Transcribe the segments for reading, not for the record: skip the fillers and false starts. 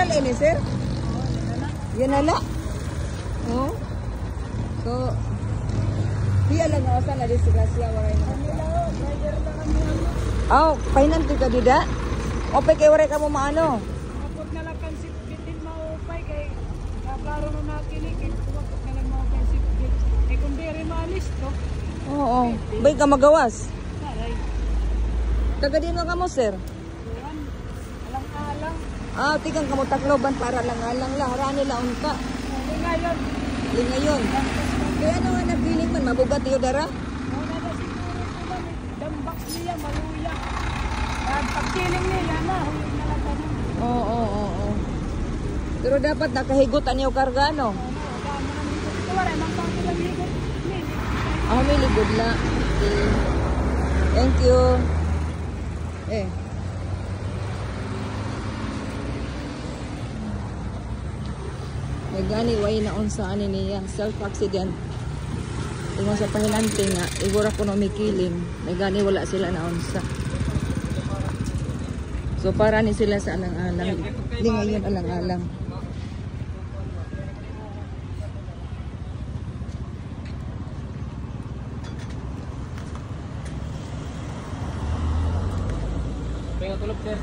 Literal ini, sir? Yan nala. Oh. So, di alam nga saan na disgrasya, waray na. Oh, pahinanti ka dida? Opay kay waray ka mo maano? Kapag nalakan si Bitin maupay kay klaro na natin kay kapag nalang maupay si Bitin. Eh kung di rin maalis to. Oo. Bay ka magawas? Aray. Taga din ka mo, sir? Yan. Alang-alang. Ah, tigang kamo Tacloban para lang-alang la. Harani laon ka. Hindi ngayon. Di ngayon. Kaya ano nga nagbiling man, mabugat yung dara? Wala na siguro sila. Dambak niya, maluya. At pagkiling nila na, huyog na lang ganun. Oo. Pero dapat nakahigot yung karga, no? Wala nang pangkilang higot. Ah, may ligod la. Okay. Thank you. Eh. May gani, way na unsa ani niya. Self-accident. Tingnan sa pahinante nga, igura ko na umikiling. May gani, wala sila na unsa. So, para ni sila sa alang-alang. Hindi ngayon alang-alang. Kaya tulog sir.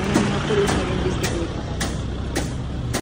Mga pulis